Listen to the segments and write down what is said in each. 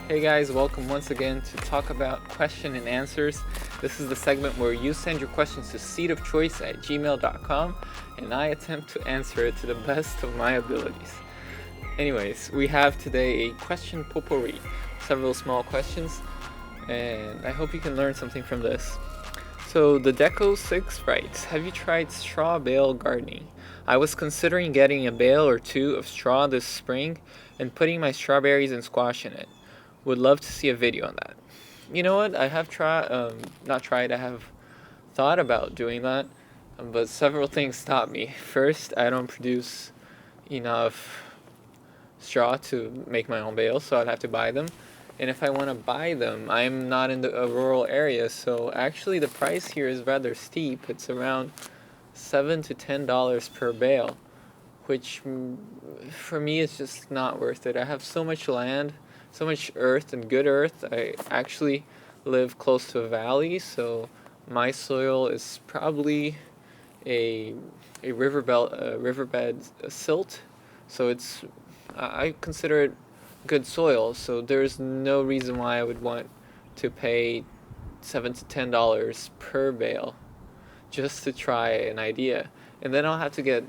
Hey guys, welcome once again to talk about question and answers. This is the segment where you send your questions to seedofchoice@gmail.com and I attempt to answer it to the best of my abilities. Anyways, we have today a question potpourri, several small questions, and I hope you can learn something from this. So the Deco6 writes, have you tried straw bale gardening? I was considering getting a bale or two of straw this spring and putting my strawberries and squash in it. Would love to see a video on that. You know what? I have I have thought about doing that, but several things stop me. First, I don't produce enough straw to make my own bales, so I'd have to buy them. And if I want to buy them, I'm not in a rural area, so actually the price here is rather steep. It's around $7 to $10 per bale, which for me is just not worth it. I have so much land, so much earth and good earth. I actually live close to a valley, so my soil is probably a riverbed silt, so I consider it good soil. So there's no reason why I would want to pay $7 to $10 per bale just to try an idea, and then I'll have to get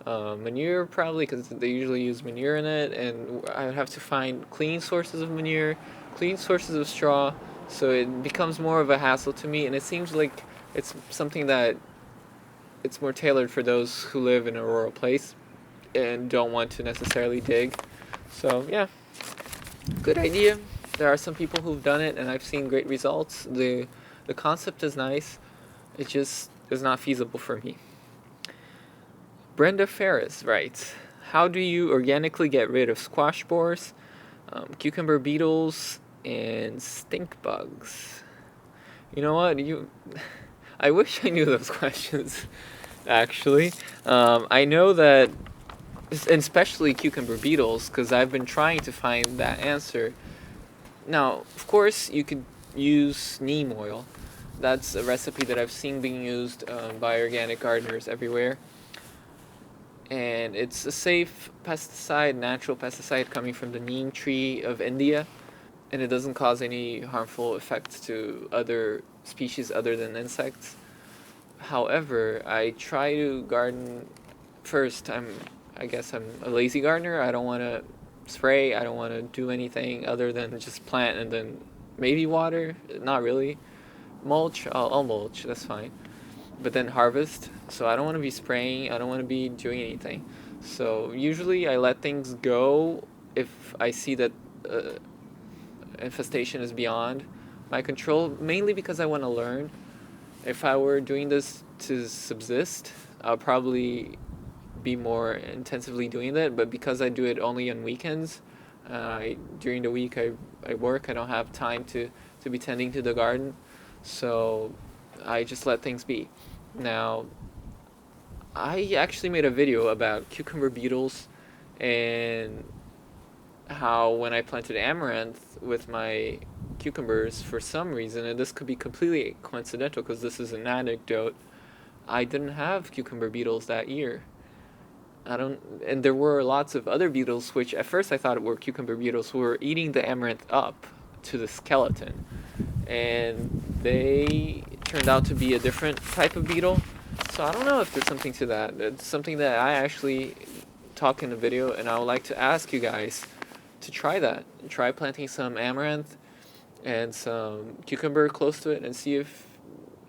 manure probably because they usually use manure in it, and I would have to find clean sources of manure, clean sources of straw, so it becomes more of a hassle to me, and it seems like it's something that it's more tailored for those who live in a rural place and don't want to necessarily dig. So yeah, good idea. There are some people who've done it and I've seen great results. The concept is nice, it just is not feasible for me. Brenda Ferris writes, how do you organically get rid of squash borers, cucumber beetles, and stink bugs? You know what? I wish I knew those questions, actually. I know that, and especially cucumber beetles, because I've been trying to find that answer. Now, of course, you could use neem oil. That's a recipe that I've seen being used by organic gardeners everywhere. And it's a safe pesticide, natural pesticide coming from the neem tree of India, and it doesn't cause any harmful effects to other species other than insects. However, I try to garden first. I guess I'm a lazy gardener. I don't want to spray. I don't want to do anything other than just plant and then maybe water. Not really. Mulch. I'll mulch. That's fine. But then harvest. So I don't want to be spraying. I don't want to be doing anything. So usually I let things go if I see that infestation is beyond my control, mainly because I want to learn. If I were doing this to subsist, I'll probably be more intensively doing that, but because I do it only on weekends, during the week I work, I don't have time to be tending to the garden, so I just let things be. Now, I actually made a video about cucumber beetles and how when I planted amaranth with my cucumbers, for some reason, and this could be completely coincidental because this is an anecdote, I didn't have cucumber beetles that year. And there were lots of other beetles, which at first I thought were cucumber beetles, who were eating the amaranth up to the skeleton. And they turned out to be a different type of beetle. So I don't know if there's something to that. It's something that I actually talk in the video, and I would like to ask you guys to try that. Try planting some amaranth and some cucumber close to it and see if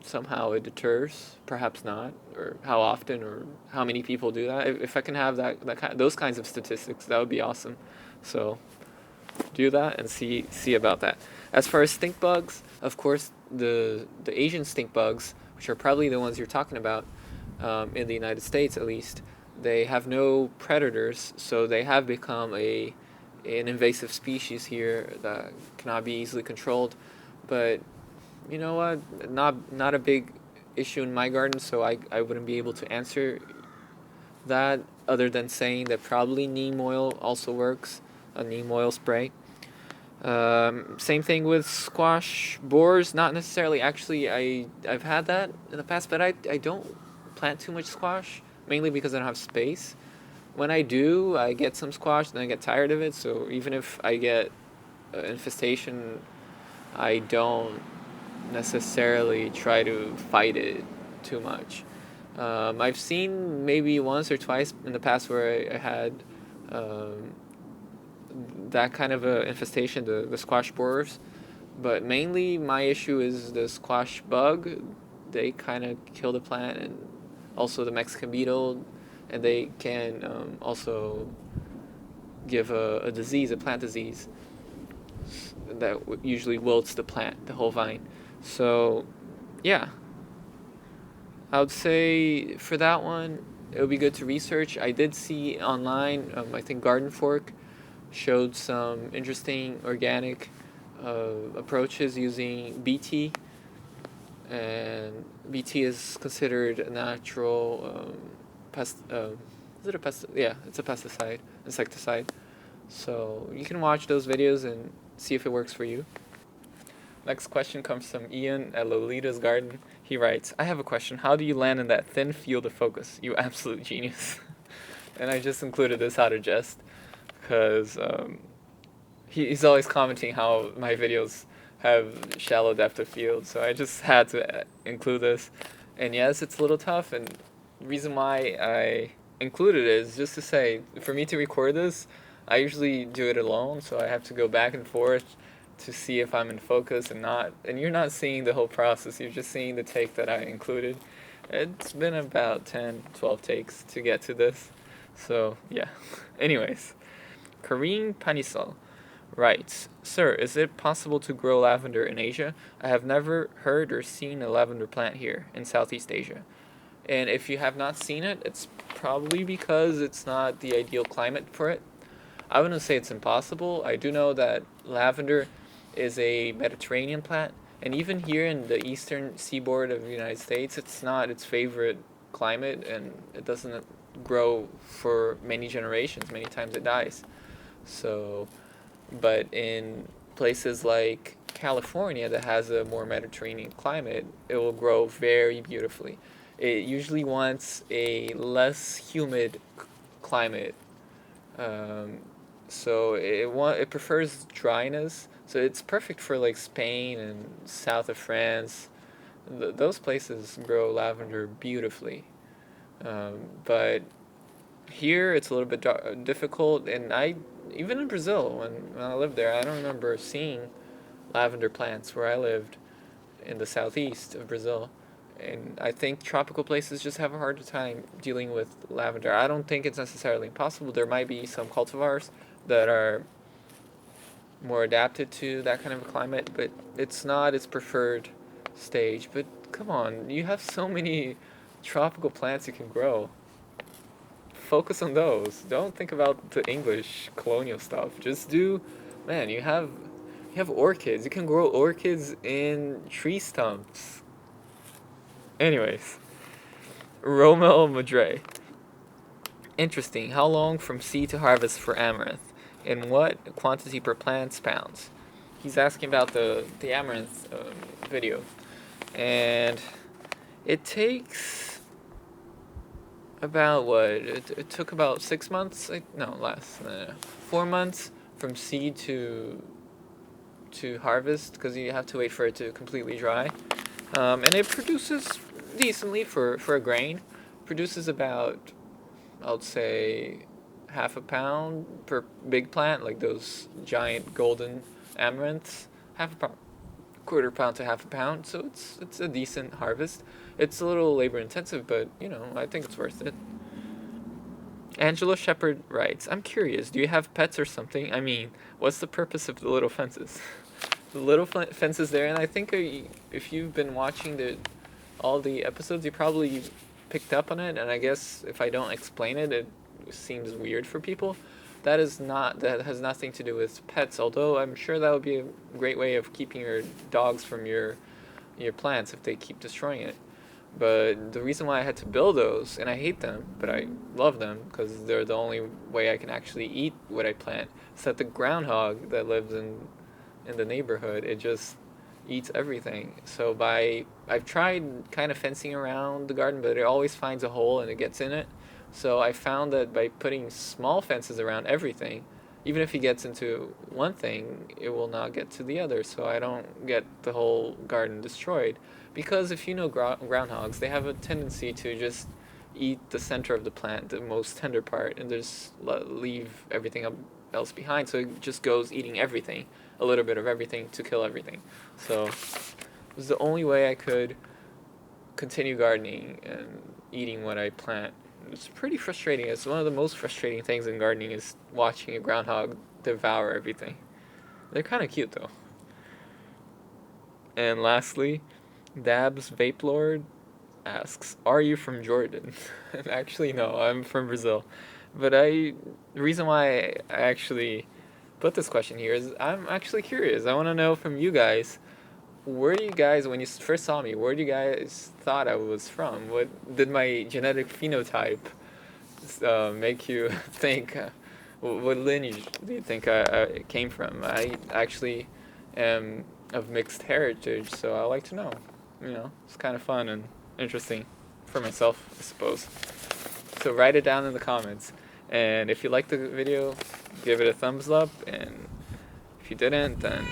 somehow it deters. Perhaps not, or how often, or how many people do that. If I can have those kinds of statistics, that would be awesome. So do that and see about that. As far as stink bugs, of course, the Asian stink bugs, which are probably the ones you're talking about, in the United States at least, they have no predators, so they have become an invasive species here that cannot be easily controlled. But you know what? Not a big issue in my garden, so I wouldn't be able to answer that other than saying that probably neem oil also works, a neem oil spray. Same thing with squash borers. Not necessarily. Actually, I've had that in the past, but I don't plant too much squash, mainly because I don't have space. When I do, I get some squash, then I get tired of it. So even if I get infestation, I don't necessarily try to fight it too much. I've seen maybe once or twice in the past where I had um, that kind of a infestation, the squash borers, but mainly my issue is the squash bug. They kind of kill the plant, and also the Mexican beetle, and they can also give a disease, a plant disease that usually wilts the plant, the whole vine. So, yeah, I would say for that one, it would be good to research. I did see online, I think Garden Fork showed some interesting organic approaches using BT, and BT is considered a natural pest. Is it a pest? Yeah, it's a pesticide, insecticide. So you can watch those videos and see if it works for you. Next question comes from Ian at Lolita's Garden. He writes, I have a question. How do you land in that thin field of focus? You absolute genius. And I just included this out of jest because he's always commenting how my videos have shallow depth of field. So I just had to include this. And yes, it's a little tough. And the reason why I included it is just to say, for me to record this, I usually do it alone. So I have to go back and forth to see if I'm in focus and not. And you're not seeing the whole process. You're just seeing the take that I included. It's been about 10, 12 takes to get to this. So, yeah. Anyways, Kareem Panisal writes, Sir, is it possible to grow lavender in Asia? I have never heard or seen a lavender plant here in Southeast Asia. And if you have not seen it, it's probably because it's not the ideal climate for it. I wouldn't say it's impossible. I do know that lavender is a Mediterranean plant, and even here in the eastern seaboard of the United States, it's not its favorite climate, and it doesn't grow for many generations. Many times it dies. So, but in places like California that has a more Mediterranean climate, it will grow very beautifully. It usually wants a less humid climate. Um, so it prefers dryness. So it's perfect for like Spain and south of France. Those places grow lavender beautifully. But here it's a little bit difficult, and I even in Brazil when I lived there, I don't remember seeing lavender plants where I lived in the southeast of Brazil. And I think tropical places just have a harder time dealing with lavender. I don't think it's necessarily impossible. There might be some cultivars that are more adapted to that kind of a climate, but it's not its preferred stage. But come on, you have so many tropical plants you can grow. Focus on those. Don't think about the English colonial stuff. Just do, man, you have orchids. You can grow orchids in tree stumps. Anyways, Romel Madre. Interesting. How long from seed to harvest for amaranth? And what quantity per plants pounds? He's asking about the amaranth video. And it takes about what? It took about 6 months? No, less. 4 months from seed to harvest because you have to wait for it to completely dry. And it produces decently for a grain. Produces about, I would say, half a pound per big plant, like those giant golden amaranths. Half a pound, quarter pound to half a pound. So it's a decent harvest. It's a little labor intensive, but I think it's worth it. Angela Shepherd writes, I'm curious, do you have pets or something? I mean, what's the purpose of the little fences? The little fences there, and I think if you've been watching all the episodes, you probably picked up on it, and I guess if I don't explain it, it seems weird for people. That has nothing to do with pets, although I'm sure that would be a great way of keeping your dogs from your plants if they keep destroying it. But the reason why I had to build those, and I hate them, but I love them because they're the only way I can actually eat what I plant, is that the groundhog that lives in the neighborhood, it just eats everything. So I've tried kind of fencing around the garden, but it always finds a hole and it gets in it. So I found that by putting small fences around everything, even if he gets into one thing, it will not get to the other. So I don't get the whole garden destroyed. Because if you know groundhogs, they have a tendency to just eat the center of the plant, the most tender part, and just leave everything else behind. So it just goes eating everything, a little bit of everything to kill everything. So it was the only way I could continue gardening and eating what I plant. It's pretty frustrating. It's one of the most frustrating things in gardening is watching a groundhog devour everything. They're kind of cute though. And lastly, Dabs Vape Lord asks, "Are you from Jordan?" And actually, no, I'm from Brazil. But the reason why I actually put this question here is I'm actually curious. I want to know from you guys, where do you guys, when you first saw me, where do you guys thought I was from? What did my genetic phenotype make you think? What lineage do you think I came from? I actually am of mixed heritage, so I like to know. It's kind of fun and interesting for myself, I suppose. So write it down in the comments. And if you liked the video, give it a thumbs up. And if you didn't, then...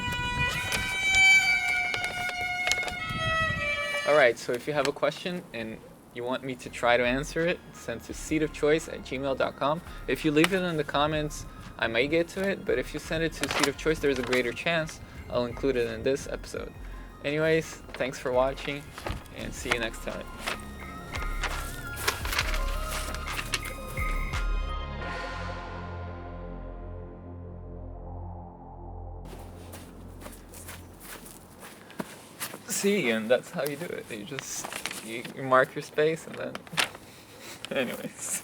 Alright, so if you have a question and you want me to try to answer it, send to seedofchoice@gmail.com. If you leave it in the comments, I might get to it, but if you send it to Seed of Choice, there's a greater chance I'll include it in this episode. Anyways, thanks for watching, and see you next time. See, and that's how you do it. You mark your space and then... Anyways.